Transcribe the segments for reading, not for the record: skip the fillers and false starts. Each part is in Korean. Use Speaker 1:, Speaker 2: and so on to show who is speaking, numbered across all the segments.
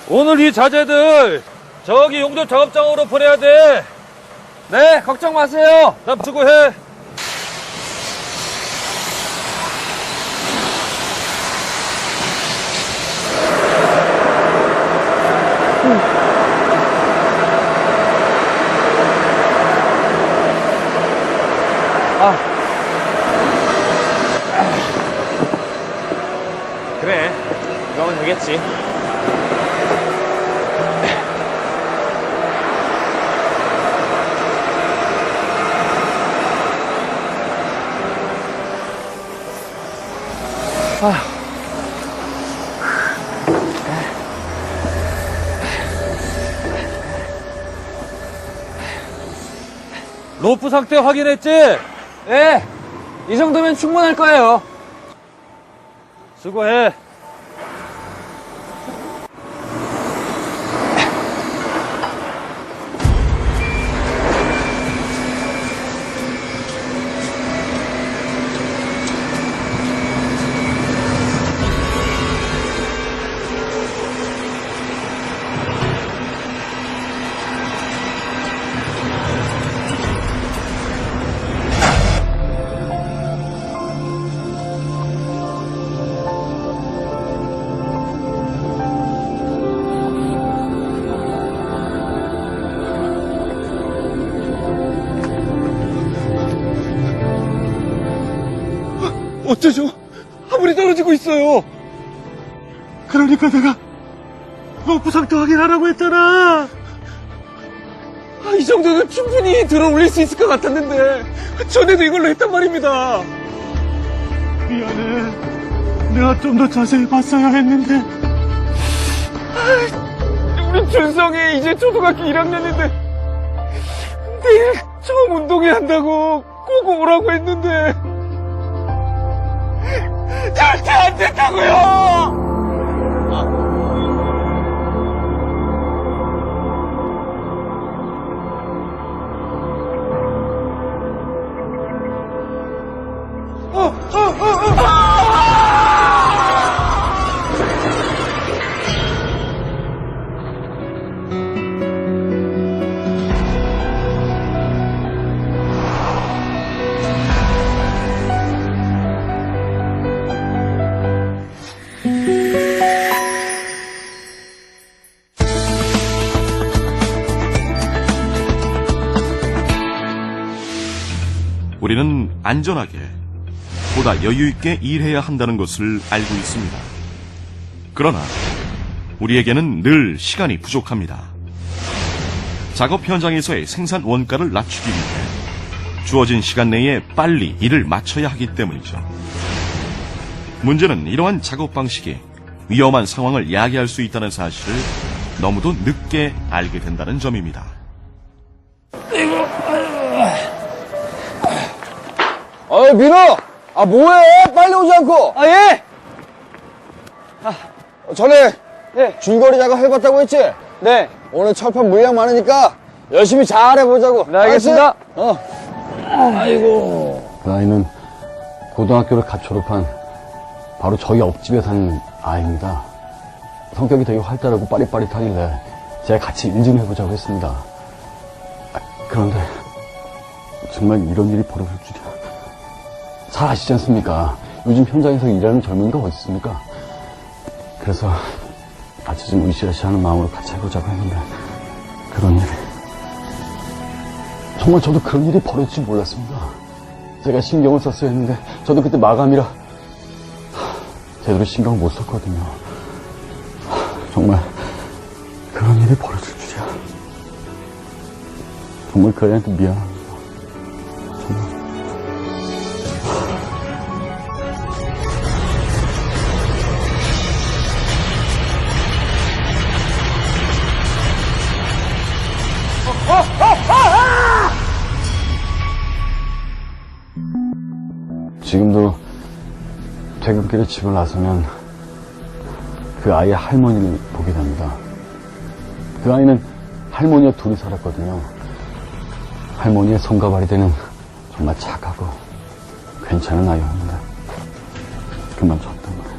Speaker 1: 오늘 이 자재들 저기 용접 작업장으로 보내야 돼.
Speaker 2: 네, 걱정 마세요.
Speaker 1: 나 수고해.
Speaker 2: 그래, 이거면 되겠지.
Speaker 1: 로프 상태 확인했지?
Speaker 2: 네, 이 정도면 충분할 거예요.
Speaker 1: 수고해.
Speaker 3: 어쩌죠? 화물이 떨어지고 있어요. 그러니까 내가 로프 상태 확인하라고 했잖아. 이 정도는 충분히 들어 올릴 수 있을 것 같았는데 전에도 이걸로 했단 말입니다. 미안해. 내가 좀 더 자세히 봤어야 했는데. 우리 준성이 이제 초등학교 1학년인데 내일 처음 운동회 한다고 꼭 오라고 했는데 절대 안 된다고요!
Speaker 4: 우리는 안전하게, 보다 여유있게 일해야 한다는 것을 알고 있습니다. 그러나 우리에게는 늘 시간이 부족합니다. 작업 현장에서의 생산 원가를 낮추기 위해 주어진 시간 내에 빨리 일을 마쳐야 하기 때문이죠. 문제는 이러한 작업 방식이 위험한 상황을 야기할 수 있다는 사실을 너무도 늦게 알게 된다는 점입니다.
Speaker 2: 민호! 뭐해? 빨리 오지 않고! 예!
Speaker 5: 전에
Speaker 2: 네.
Speaker 5: 줄거리 작업 해봤다고 했지?
Speaker 2: 네.
Speaker 5: 오늘 철판 물량 많으니까 열심히 잘 해보자고.
Speaker 2: 네, 알겠습니다.
Speaker 5: 그 아이는 고등학교를 갓 졸업한 바로 저희 옆집에 사는 아이입니다. 성격이 되게 활달하고 빠릿빠릿하길래 제가 같이 일 좀 해보자고 했습니다. 그런데 정말 이런 일이 벌어질 줄이야. 잘 아시지 않습니까? 요즘 현장에서 일하는 젊은이가 어디 있습니까? 그래서 아주 좀 으쌰으쌰하는 마음으로 같이 해보자고 했는데 그런 일이 정말 저도 그런 일이 벌어질 줄 몰랐습니다. 제가 신경을 썼어야 했는데 저도 그때 마감이라 제대로 신경을 못 썼거든요. 정말 그런 일이 벌어질 줄이야. 정말 그 아이한테 미안합니다. 정말. 지금도 퇴근길에 집을 나서면 그 아이의 할머니를 보게 됩니다. 그 아이는 할머니와 둘이 살았거든요. 할머니의 손과 발이 되는 정말 착하고 괜찮은 아이였는데 그만 졌단 말이에요.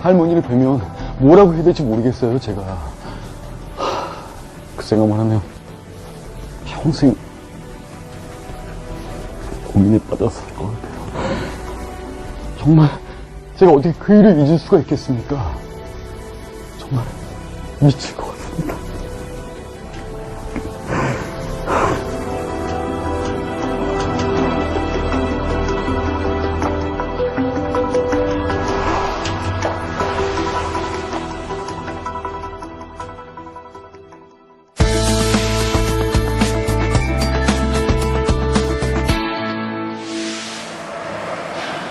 Speaker 5: 할머니를 뵈면 뭐라고 해야 될지 모르겠어요, 제가. 그 생각만 하면 평생 고민에 빠졌을 것 같아요. 정말 제가 어떻게 그 일을 잊을 수가 있겠습니까? 정말 미칠 것 같습니다.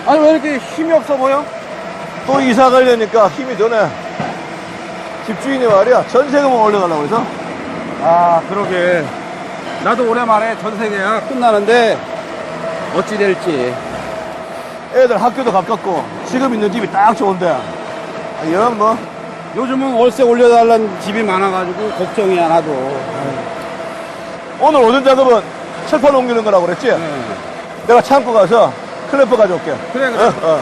Speaker 3: 아니, 왜 이렇게 힘이 없어 보여?
Speaker 6: 또 이사 가려니까 힘이 드네. 집주인이 말이야, 전세금을 올려가려고 해서.
Speaker 3: 아, 그러게. 나도 오랜만에 전세 계약 끝나는데 어찌 될지.
Speaker 6: 애들 학교도 가깝고, 지금 있는 집이 딱 좋은데. 아, 영 뭐.
Speaker 3: 요즘은 월세 올려달라는 집이 많아가지고 걱정이야, 나도.
Speaker 6: 오늘 오전 작업은 철판 옮기는 거라고 그랬지? 내가 창고 가서 클램프 가져올게.
Speaker 3: 그래, 그래.
Speaker 6: 어.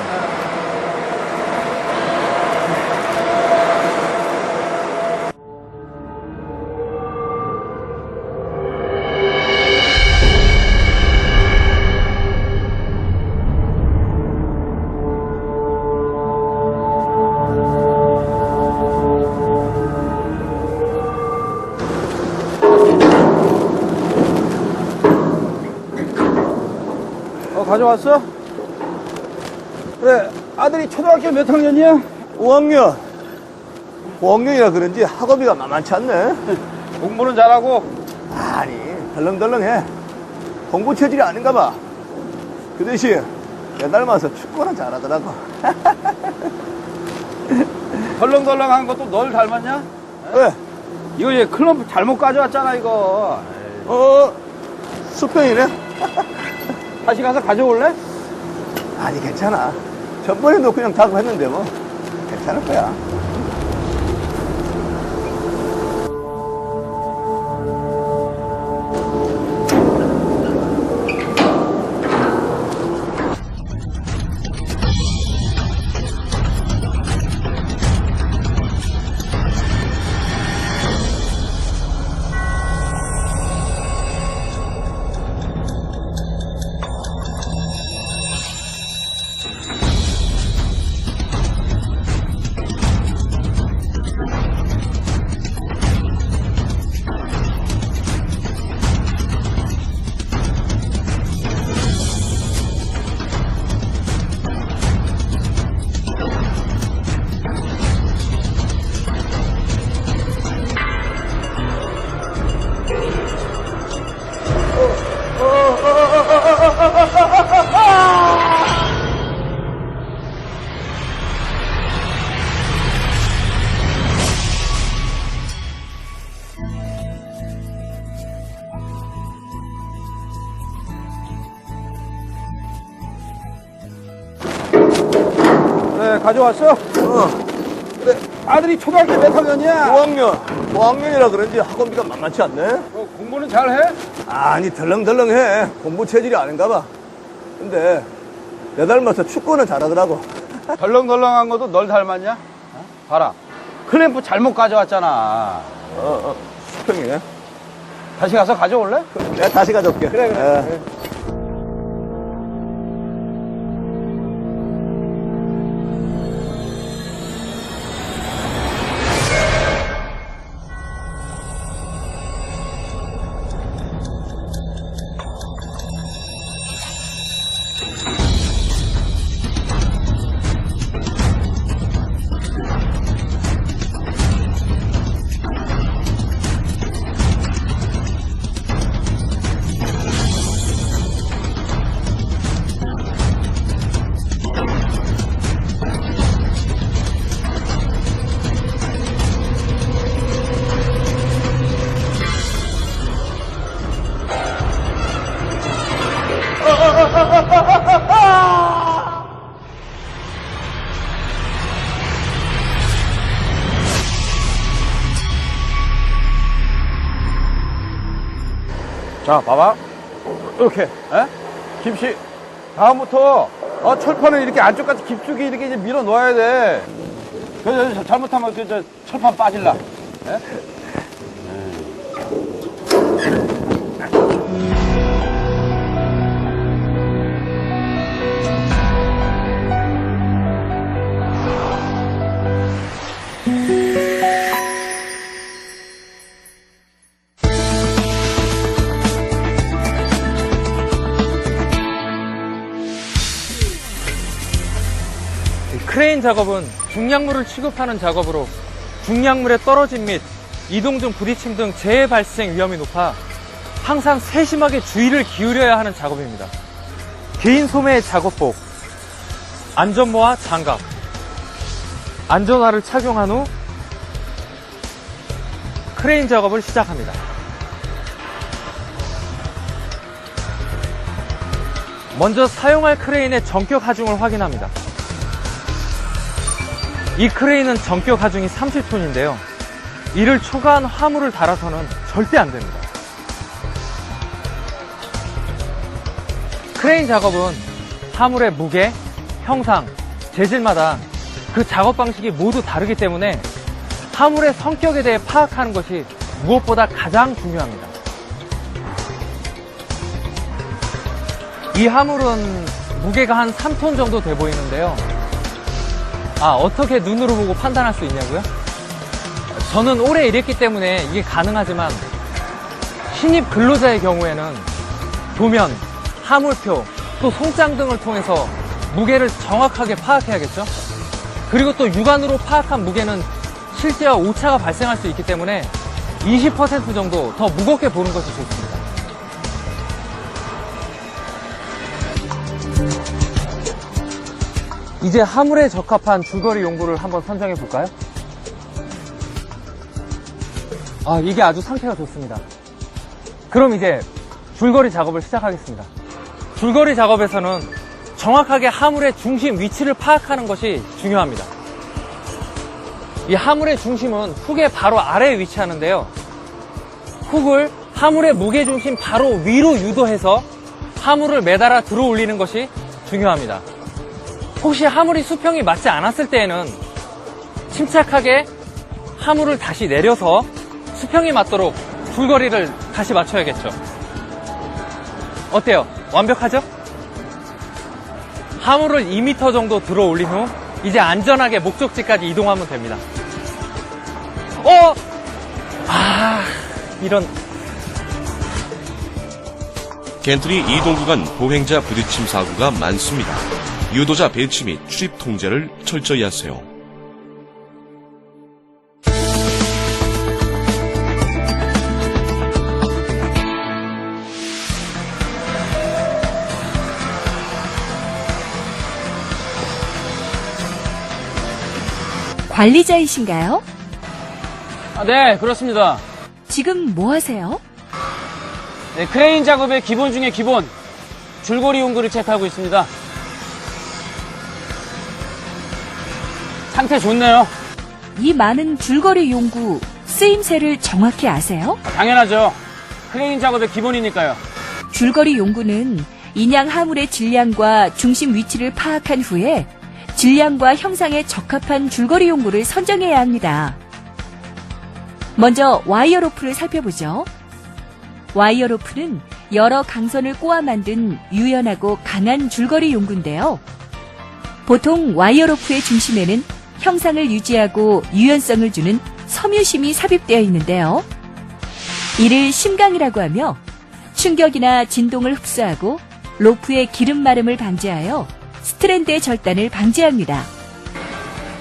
Speaker 3: 가져왔어? 그래, 아들이 초등학교 몇 학년이야?
Speaker 6: 5학년. 5학년이라 그런지 학업비가 만만치 않네.
Speaker 3: 공부는 잘하고.
Speaker 6: 아니, 덜렁덜렁해. 공부 체질이 아닌가 봐. 그 대신 내 닮아서 축구는 잘하더라고.
Speaker 3: 덜렁덜렁한 것도 널 닮았냐?
Speaker 6: 왜?
Speaker 3: 이거 얘 클럽 잘못 가져왔잖아, 이거.
Speaker 6: 수평이네?
Speaker 3: 다시 가서 가져올래?
Speaker 6: 아니, 괜찮아. 전번에도 그냥 작업했는데 뭐. 괜찮을 거야.
Speaker 3: 그래, 가져왔어? 그래, 아들이 초등학교 몇 학년이야?
Speaker 6: 5학년. 5학년이라 그런지 학원비가 만만치 않네.
Speaker 3: 공부는 잘해?
Speaker 6: 아니, 덜렁덜렁해. 공부 체질이 아닌가 봐. 근데 내 닮아서 축구는 잘하더라고.
Speaker 3: 덜렁덜렁한 것도 널 닮았냐? 봐라. 클램프 잘못 가져왔잖아.
Speaker 6: 수평이네.
Speaker 3: 다시 가서 가져올래?
Speaker 6: 내가 다시 가져올게.
Speaker 3: 그래. 자, 봐봐. 이렇게, 김씨. 다음부터, 철판을 이렇게 안쪽까지 깊숙이 이렇게 이제 밀어 넣어야 돼. 잘못하면 저 철판 빠질라.
Speaker 1: 크레인 작업은 중량물을 취급하는 작업으로 중량물의 떨어짐 및 이동 중 부딪힘 등 재해 발생 위험이 높아 항상 세심하게 주의를 기울여야 하는 작업입니다. 개인 소매의 작업복, 안전모와 장갑, 안전화를 착용한 후 크레인 작업을 시작합니다. 먼저 사용할 크레인의 전격 하중을 확인합니다. 이 크레인은 전격 하중이 30톤인데요. 이를 초과한 화물을 달아서는 절대 안 됩니다. 크레인 작업은 화물의 무게, 형상, 재질마다 그 작업 방식이 모두 다르기 때문에 화물의 성격에 대해 파악하는 것이 무엇보다 가장 중요합니다. 이 화물은 무게가 한 3톤 정도 돼 보이는데요. 어떻게 눈으로 보고 판단할 수 있냐고요? 저는 오래 일했기 때문에 이게 가능하지만 신입 근로자의 경우에는 도면, 하물표, 또 송장 등을 통해서 무게를 정확하게 파악해야겠죠? 그리고 또 육안으로 파악한 무게는 실제와 오차가 발생할 수 있기 때문에 20% 정도 더 무겁게 보는 것이 좋습니다. 이제 화물에 적합한 줄거리 용구를 한번 선정해 볼까요? 이게 아주 상태가 좋습니다. 그럼 이제 줄거리 작업을 시작하겠습니다. 줄거리 작업에서는 정확하게 화물의 중심 위치를 파악하는 것이 중요합니다. 이 화물의 중심은 훅의 바로 아래에 위치하는데요. 훅을 화물의 무게중심 바로 위로 유도해서 화물을 매달아 들어 올리는 것이 중요합니다. 혹시 화물이 수평이 맞지 않았을 때에는 침착하게 화물을 다시 내려서 수평이 맞도록 줄거리를 다시 맞춰야겠죠. 어때요? 완벽하죠? 화물을 2m 정도 들어 올린 후 이제 안전하게 목적지까지 이동하면 됩니다. 이런.
Speaker 4: 겐트리 이동 구간 보행자 부딪힘 사고가 많습니다. 유도자 배치 및 출입 통제를 철저히 하세요.
Speaker 7: 관리자이신가요?
Speaker 2: 네, 그렇습니다.
Speaker 7: 지금 뭐 하세요?
Speaker 2: 네, 크레인 작업의 기본 중에 기본, 줄거리 용구를 체크하고 있습니다. 상태 좋네요.
Speaker 7: 이 많은 줄거리 용구 쓰임새를 정확히 아세요?
Speaker 2: 당연하죠. 크레인 작업의 기본이니까요.
Speaker 7: 줄거리 용구는 인양 하물의 질량과 중심 위치를 파악한 후에 질량과 형상에 적합한 줄거리 용구를 선정해야 합니다. 먼저 와이어 로프를 살펴보죠. 와이어 로프는 여러 강선을 꼬아 만든 유연하고 강한 줄거리 용구인데요. 보통 와이어 로프의 중심에는 형상을 유지하고 유연성을 주는 섬유심이 삽입되어 있는데요. 이를 심강이라고 하며 충격이나 진동을 흡수하고 로프의 기름 마름을 방지하여 스트랜드의 절단을 방지합니다.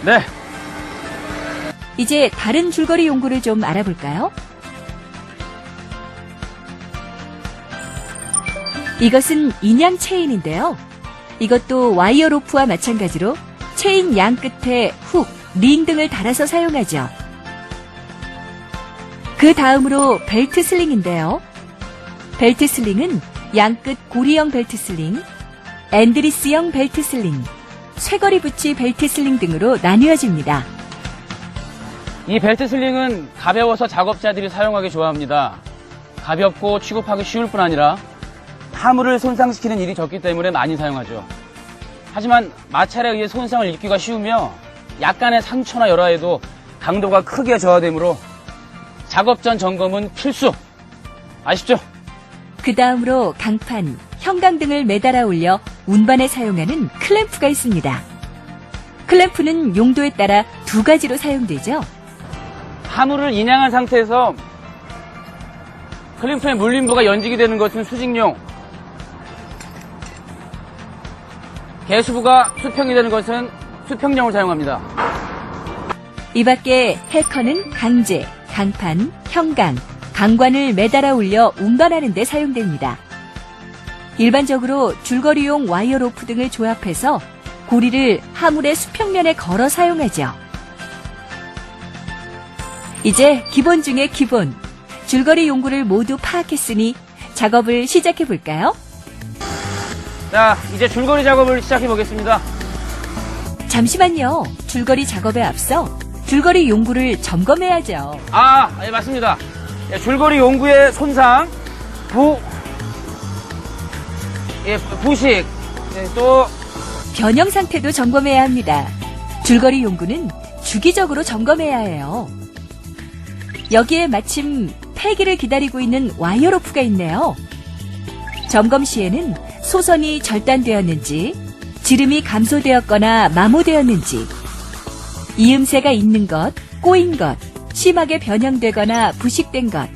Speaker 2: 네.
Speaker 7: 이제 다른 줄거리 용구를 좀 알아볼까요? 이것은 인양 체인인데요. 이것도 와이어 로프와 마찬가지로 체인 양 끝에 훅, 링 등을 달아서 사용하죠. 그 다음으로 벨트 슬링인데요. 벨트 슬링은 양끝 고리형 벨트 슬링, 앤드리스형 벨트 슬링, 쇠거리 붙이 벨트 슬링 등으로 나뉘어집니다.
Speaker 2: 이 벨트 슬링은 가벼워서 작업자들이 사용하기 좋아합니다. 가볍고 취급하기 쉬울 뿐 아니라 화물을 손상시키는 일이 적기 때문에 많이 사용하죠. 하지만 마찰에 의해 손상을 입기가 쉬우며 약간의 상처나 열화에도 강도가 크게 저하되므로 작업 전 점검은 필수. 아시죠?
Speaker 7: 그 다음으로 강판, 형강 등을 매달아 올려 운반에 사용하는 클램프가 있습니다. 클램프는 용도에 따라 두 가지로 사용되죠.
Speaker 2: 하물을 인양한 상태에서 클램프의 물림부가 연직이 되는 것은 수직용, 개수부가 수평이 되는 것은 수평용을 사용합니다.
Speaker 7: 이 밖에 해커는 강제, 강판, 형강, 강관을 매달아 올려 운반하는 데 사용됩니다. 일반적으로 줄거리용 와이어 로프 등을 조합해서 고리를 하물의 수평면에 걸어 사용하죠. 이제 기본 중의 기본, 줄거리 용구를 모두 파악했으니 작업을 시작해 볼까요?
Speaker 2: 자, 이제 줄거리 작업을 시작해 보겠습니다.
Speaker 7: 잠시만요. 줄거리 작업에 앞서 줄거리 용구를 점검해야죠.
Speaker 2: 예, 맞습니다. 예, 줄거리 용구의 손상, 부식, 예, 또
Speaker 7: 변형 상태도 점검해야 합니다. 줄거리 용구는 주기적으로 점검해야 해요. 여기에 마침 폐기를 기다리고 있는 와이어 로프가 있네요. 점검 시에는 소선이 절단되었는지, 지름이 감소되었거나 마모되었는지, 이음새가 있는 것, 꼬인 것, 심하게 변형되거나 부식된 것,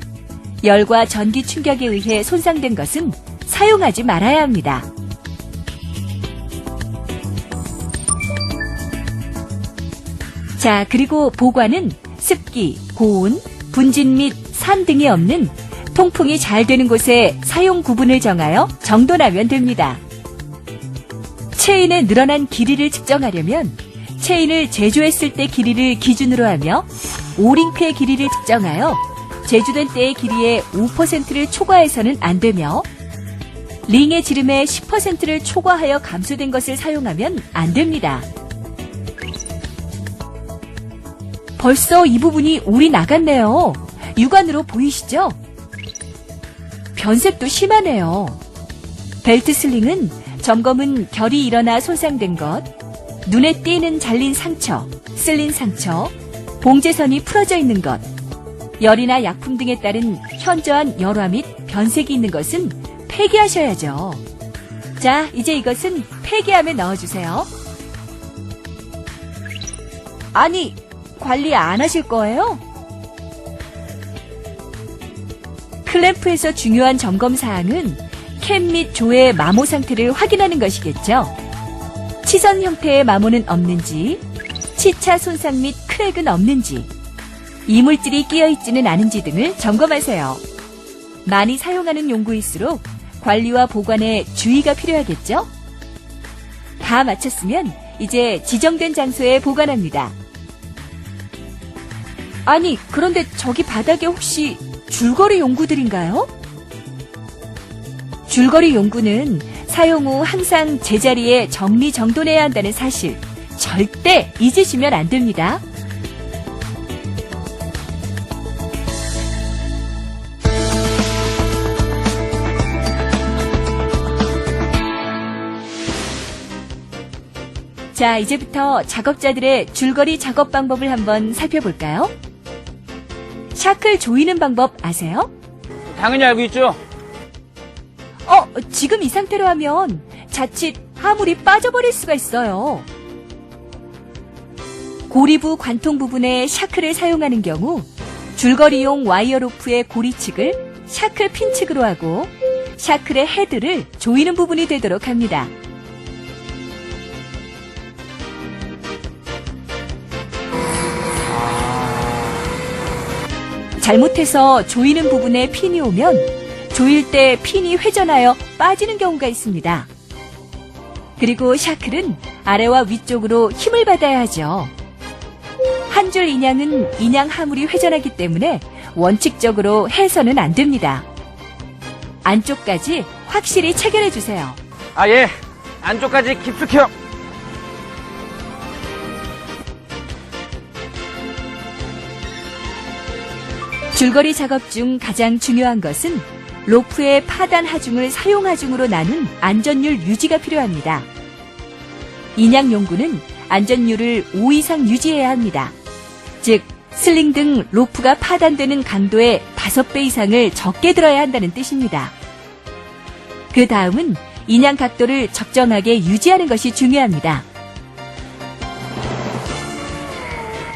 Speaker 7: 열과 전기 충격에 의해 손상된 것은 사용하지 말아야 합니다. 자, 그리고 보관은 습기, 고온, 분진 및 산 등이 없는 통풍이 잘 되는 곳에 사용 구분을 정하여 정돈하면 됩니다. 체인의 늘어난 길이를 측정하려면 체인을 제조했을 때 길이를 기준으로 하며 오링크의 길이를 측정하여 제조된 때의 길이의 5%를 초과해서는 안 되며 링의 지름의 10%를 초과하여 감소된 것을 사용하면 안 됩니다. 벌써 이 부분이 올이 나갔네요. 육안으로 보이시죠? 변색도 심하네요. 벨트 슬링은 점검은 결이 일어나 손상된 것, 눈에 띄는 잘린 상처, 쓸린 상처, 봉제선이 풀어져 있는 것, 열이나 약품 등에 따른 현저한 열화 및 변색이 있는 것은 폐기하셔야죠. 자, 이제 이것은 폐기함에 넣어주세요. 아니, 관리 안 하실 거예요? 클램프에서 중요한 점검 사항은 캡 및 조의 마모 상태를 확인하는 것이겠죠. 치선 형태의 마모는 없는지, 치차 손상 및 크랙은 없는지, 이물질이 끼어있지는 않은지 등을 점검하세요. 많이 사용하는 용구일수록 관리와 보관에 주의가 필요하겠죠? 다 마쳤으면 이제 지정된 장소에 보관합니다. 아니, 그런데 저기 바닥에 혹시 줄거리 용구들인가요? 줄거리 용구는 사용 후 항상 제자리에 정리정돈해야 한다는 사실 절대 잊으시면 안 됩니다. 자, 이제부터 작업자들의 줄거리 작업 방법을 한번 살펴볼까요? 샤클 조이는 방법 아세요?
Speaker 2: 당연히 알고 있죠?
Speaker 7: 지금 이 상태로 하면 자칫 하물이 빠져버릴 수가 있어요. 고리부 관통 부분에 샤클을 사용하는 경우 줄거리용 와이어 로프의 고리측을 샤클 핀측으로 하고 샤클의 헤드를 조이는 부분이 되도록 합니다. 잘못해서 조이는 부분에 핀이 오면 조일 때 핀이 회전하여 빠지는 경우가 있습니다. 그리고 샤클은 아래와 위쪽으로 힘을 받아야 하죠. 한 줄 인양은 인양 하물이 회전하기 때문에 원칙적으로 해서는 안 됩니다. 안쪽까지 확실히 체결해 주세요.
Speaker 2: 예. 안쪽까지 깊숙이요.
Speaker 7: 줄거리 작업 중 가장 중요한 것은 로프의 파단 하중을 사용 하중으로 나눈 안전율 유지가 필요합니다. 인양 용구는 안전율을 5 이상 유지해야 합니다. 즉, 슬링 등 로프가 파단되는 강도의 5배 이상을 적게 들어야 한다는 뜻입니다. 그 다음은 인양 각도를 적정하게 유지하는 것이 중요합니다.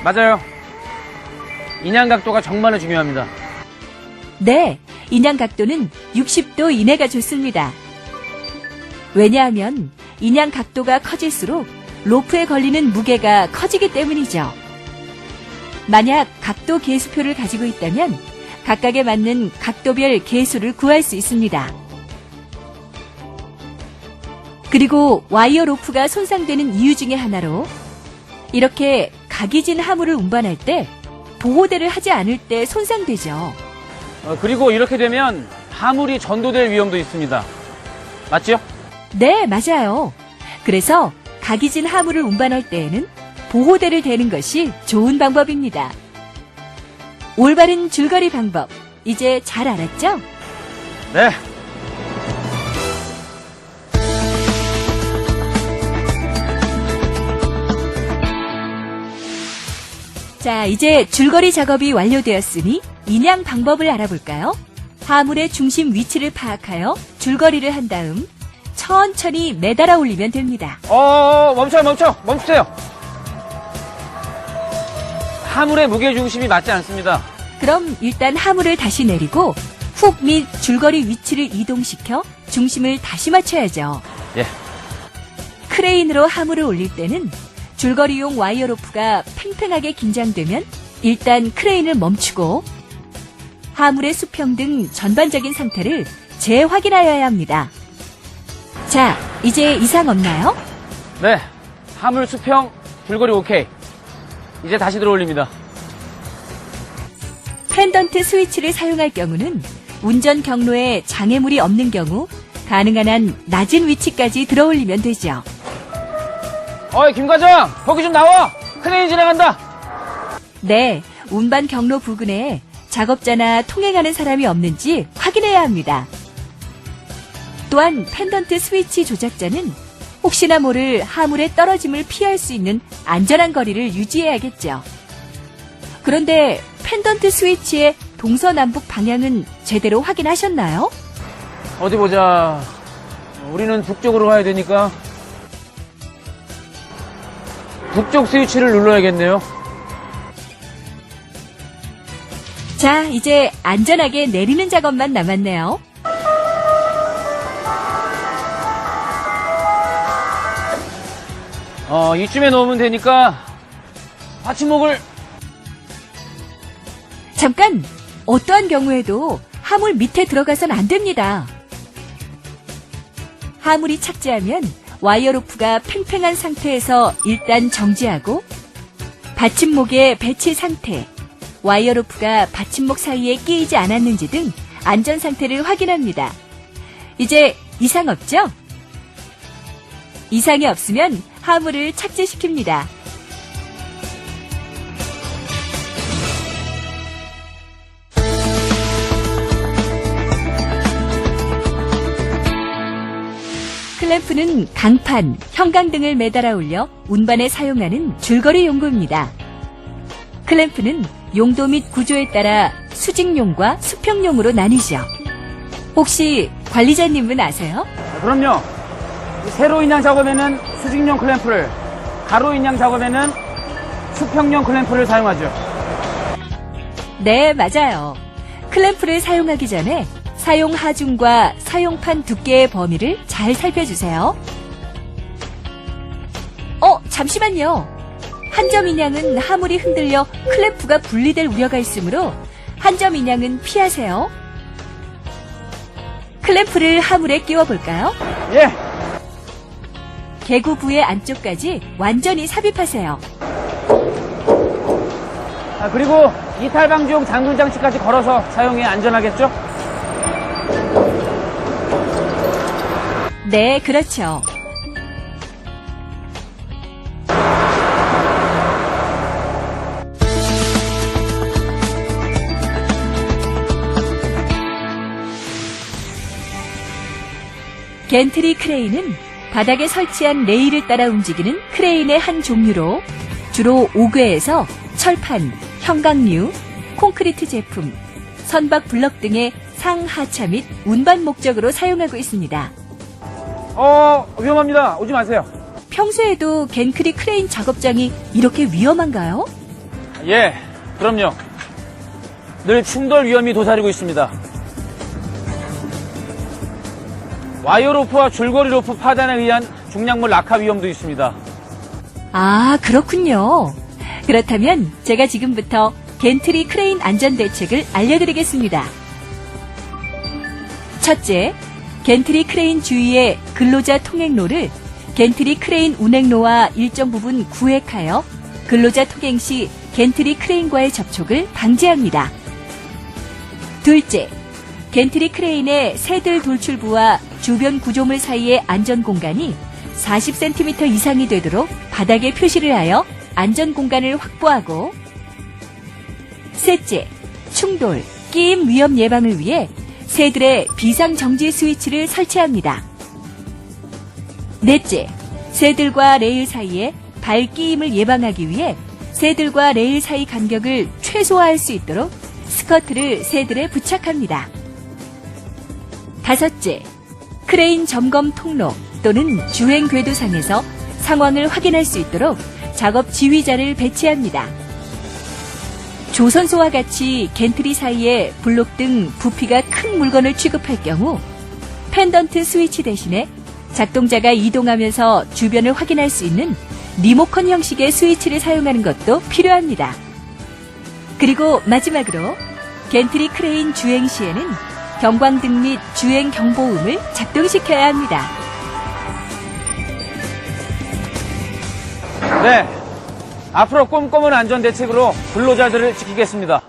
Speaker 2: 맞아요. 인양 각도가 정말 중요합니다.
Speaker 7: 네, 인양 각도는 60도 이내가 좋습니다. 왜냐하면 인양 각도가 커질수록 로프에 걸리는 무게가 커지기 때문이죠. 만약 각도 계수표를 가지고 있다면 각각에 맞는 각도별 계수를 구할 수 있습니다. 그리고 와이어 로프가 손상되는 이유 중에 하나로 이렇게 각이 진 하물을 운반할 때 보호대를 하지 않을 때 손상되죠.
Speaker 2: 그리고 이렇게 되면 하물이 전도될 위험도 있습니다. 맞죠?
Speaker 7: 네, 맞아요. 그래서 각이 진 하물을 운반할 때에는 보호대를 대는 것이 좋은 방법입니다. 올바른 줄거리 방법, 이제 잘 알았죠?
Speaker 2: 네.
Speaker 7: 자, 이제 줄거리 작업이 완료되었으니 인양 방법을 알아볼까요? 하물의 중심 위치를 파악하여 줄거리를 한 다음 천천히 매달아 올리면 됩니다.
Speaker 2: 멈추세요. 하물의 무게중심이 맞지 않습니다.
Speaker 7: 그럼 일단 하물을 다시 내리고 훅 및 줄거리 위치를 이동시켜 중심을 다시 맞춰야죠.
Speaker 2: 예.
Speaker 7: 크레인으로 하물을 올릴 때는 줄거리용 와이어 로프가 팽팽하게 긴장되면 일단 크레인을 멈추고 하물의 수평 등 전반적인 상태를 재확인하여야 합니다. 자, 이제 이상 없나요?
Speaker 2: 네. 하물 수평, 줄거리 오케이. 이제 다시 들어올립니다.
Speaker 7: 펜던트 스위치를 사용할 경우는 운전 경로에 장애물이 없는 경우 가능한 한 낮은 위치까지 들어올리면 되죠.
Speaker 2: 어이, 김과장! 거기 좀 나와! 크레인 지나간다!
Speaker 7: 네, 운반 경로 부근에 작업자나 통행하는 사람이 없는지 확인해야 합니다. 또한 펜던트 스위치 조작자는 혹시나 모를 하물의 떨어짐을 피할 수 있는 안전한 거리를 유지해야겠죠. 그런데 펜던트 스위치의 동서남북 방향은 제대로 확인하셨나요?
Speaker 2: 어디 보자. 우리는 북쪽으로 가야 되니까 북쪽 스위치를 눌러야겠네요.
Speaker 7: 자, 이제 안전하게 내리는 작업만 남았네요.
Speaker 2: 이쯤에 놓으면 되니까 받침목을.
Speaker 7: 잠깐! 어떠한 경우에도 하물 밑에 들어가선 안 됩니다. 하물이 착지하면 와이어 로프가 팽팽한 상태에서 일단 정지하고 받침목의 배치 상태, 와이어 로프가 받침목 사이에 끼이지 않았는지 등 안전 상태를 확인합니다. 이제 이상 없죠? 이상이 없으면 하물을 착지시킵니다. 클램프는 강판, 형강 등을 매달아 올려 운반에 사용하는 줄거리 용구입니다. 클램프는 용도 및 구조에 따라 수직용과 수평용으로 나뉘죠. 혹시 관리자님은 아세요?
Speaker 2: 그럼요. 세로 인양 작업에는 수직용 클램프를, 가로 인양 작업에는 수평용 클램프를 사용하죠.
Speaker 7: 네, 맞아요. 클램프를 사용하기 전에 사용 하중과 사용판 두께의 범위를 잘 살펴주세요. 잠시만요. 한 점 인양은 하물이 흔들려 클램프가 분리될 우려가 있으므로 한 점 인양은 피하세요. 클램프를 하물에 끼워볼까요?
Speaker 2: 예.
Speaker 7: 개구 부의 안쪽까지 완전히 삽입하세요.
Speaker 2: 그리고 이탈 방지용 잠금 장치까지 걸어서 사용해 안전하겠죠?
Speaker 7: 네, 그렇죠. 겐트리 크레인은 바닥에 설치한 레일을 따라 움직이는 크레인의 한 종류로 주로 옥외에서 철판, 형광류, 콘크리트 제품, 선박 블럭 등의 상하차 및 운반 목적으로 사용하고 있습니다.
Speaker 2: 위험합니다. 오지 마세요.
Speaker 7: 평소에도 겐크리 크레인 작업장이 이렇게 위험한가요?
Speaker 2: 예, 그럼요. 늘 충돌 위험이 도사리고 있습니다. 와이어 로프와 줄거리 로프 파단에 의한 중량물 낙하 위험도 있습니다.
Speaker 7: 아, 그렇군요. 그렇다면 제가 지금부터 겐트리 크레인 안전 대책을 알려드리겠습니다. 첫째, 겐트리 크레인 주위의 근로자 통행로를 겐트리 크레인 운행로와 일정 부분 구획하여 근로자 통행 시 겐트리 크레인과의 접촉을 방지합니다. 둘째, 겐트리 크레인의 새들 돌출부와 주변 구조물 사이의 안전 공간이 40cm 이상이 되도록 바닥에 표시를 하여 안전 공간을 확보하고, 셋째, 충돌, 끼임 위험 예방을 위해 새들의 비상정지 스위치를 설치합니다. 넷째, 새들과 레일 사이에 발끼임을 예방하기 위해 새들과 레일 사이 간격을 최소화할 수 있도록 스커트를 새들에 부착합니다. 다섯째, 크레인 점검 통로 또는 주행 궤도상에서 상황을 확인할 수 있도록 작업 지휘자를 배치합니다. 조선소와 같이 겐트리 사이에 블록 등 부피가 큰 물건을 취급할 경우 펜던트 스위치 대신에 작동자가 이동하면서 주변을 확인할 수 있는 리모컨 형식의 스위치를 사용하는 것도 필요합니다. 그리고 마지막으로 겐트리 크레인 주행 시에는 경광등 및 주행 경보음을 작동시켜야 합니다.
Speaker 2: 네, 앞으로 꼼꼼한 안전 대책으로 근로자들을 지키겠습니다.